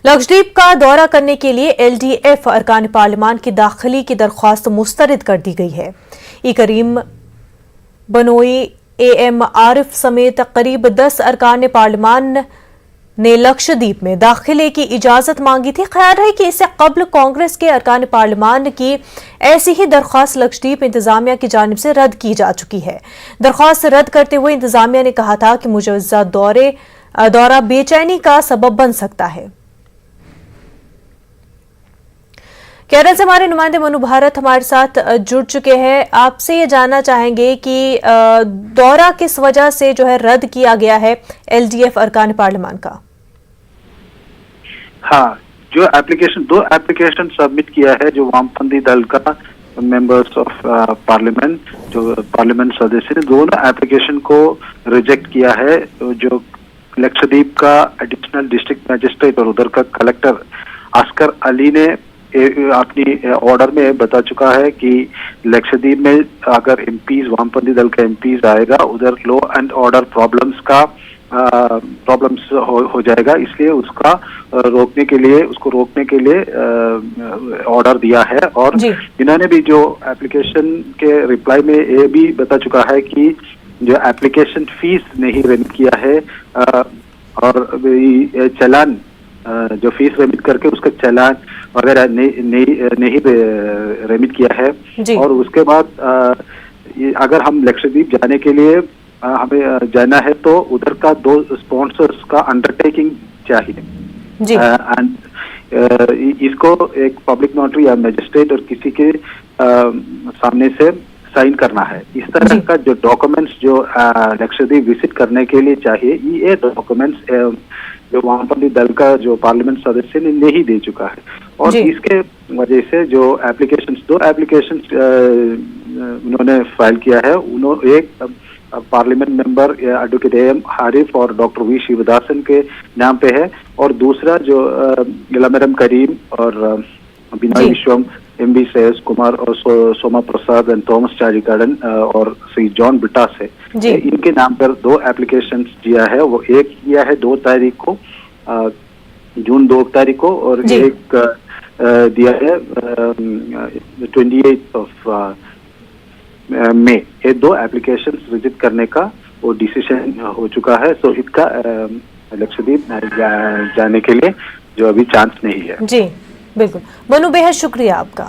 लक्षद्वीप का दौरा करने के लिए एलडीएफ अरकान पार्लिमान की दाखिली की दरख्वास्त मुस्तरद कर दी गई है। ई करीम बनोई एएम आरिफ समेत करीब 10 अरकान पार्लिमान ने लक्षद्वीप में दाखिले की इजाजत मांगी थी। ख्याल है कि इससे कबल कांग्रेस के अरकान पार्लिमान की ऐसी ही दरख्वास्त लक्षद्वीप इंतजामिया की जानिब से रद्द की जा चुकी है। दरख्वास्त रद्द करते हुए इंतजामिया ने कहा था कि मुजवजा दौरा बेचैनी का सबब बन सकता है। केरल से हमारे नुमाइंदे मनु भारत हमारे साथ जुड़ चुके हैं। आपसे ये जानना चाहेंगे कि दौरा किस वजह से जो है रद्द किया गया है एलडीएफ अरकान पार्लिमान का। हाँ, जो दो एप्लीकेशन सबमिट किया है जो वामपंथी दल का मेंबर्स ऑफ पार्लियामेंट जो पार्लियामेंट सदस्य ने दोनों एप्लीकेशन को रिजेक्ट किया है। जो लक्षद्वीप का एडिशनल डिस्ट्रिक्ट मजिस्ट्रेट और उधर का कलेक्टर अस्कर अली ने अपनी ऑर्डर में बता चुका है कि लक्षद्वीप में अगर एमपीज वामपंथी दल का एमपीज आएगा उधर लॉ एंड ऑर्डर प्रॉब्लम्स हो जाएगा, इसलिए उसको रोकने के लिए ऑर्डर दिया है। और इन्होंने भी जो एप्लीकेशन के रिप्लाई में ये भी बता चुका है कि जो एप्लीकेशन फीस नहीं रेमिट किया है और चालान जो फीस रेमिट करके उसका चालान वगैरह नहीं रेमिट किया है। और उसके बाद अगर हम लक्षद्वीप जाने के लिए हमें जाना है तो उधर का 2 स्पॉन्सर्स का अंडरटेकिंग चाहिए। इसको एक पब्लिक नोटरी या मजिस्ट्रेट और किसी के सामने से साइन करना है। इस तरह का जो डॉक्यूमेंट्स जो लक्षद्वीप विजिट करने के लिए चाहिए, ये डॉक्यूमेंट्स जो वामपंथी दल का जो पार्लियामेंट सदस्य ने नहीं दे चुका है। और इसके वजह से जो दो एप्लीकेशन उन्होंने फाइल किया है, उन्होंने एक parliament member advocate am Arif और डॉक्टर वी शिवदासन के नाम पे है, और दूसरा जो इलामरम करीम और बिनोय विश्वम, एमबी श्रेयस कुमार और सोमा प्रसाद एंड थॉमस चारिकाडन और श्री जॉन ब्रिटास है। इनके नाम पर 2 एप्लीकेशन दिया है। वो एक किया है 2 तारीख को, जून 2 तारीख को, और एक दिया है 28 ऑफ मई। ये 2 एप्लीकेशन रिजेक्ट करने का वो डिसीजन हो चुका है। सो इसका लक्षद्वीप जाने के लिए जो अभी चांस नहीं है। जी बिल्कुल। मनु, बेहद शुक्रिया आपका।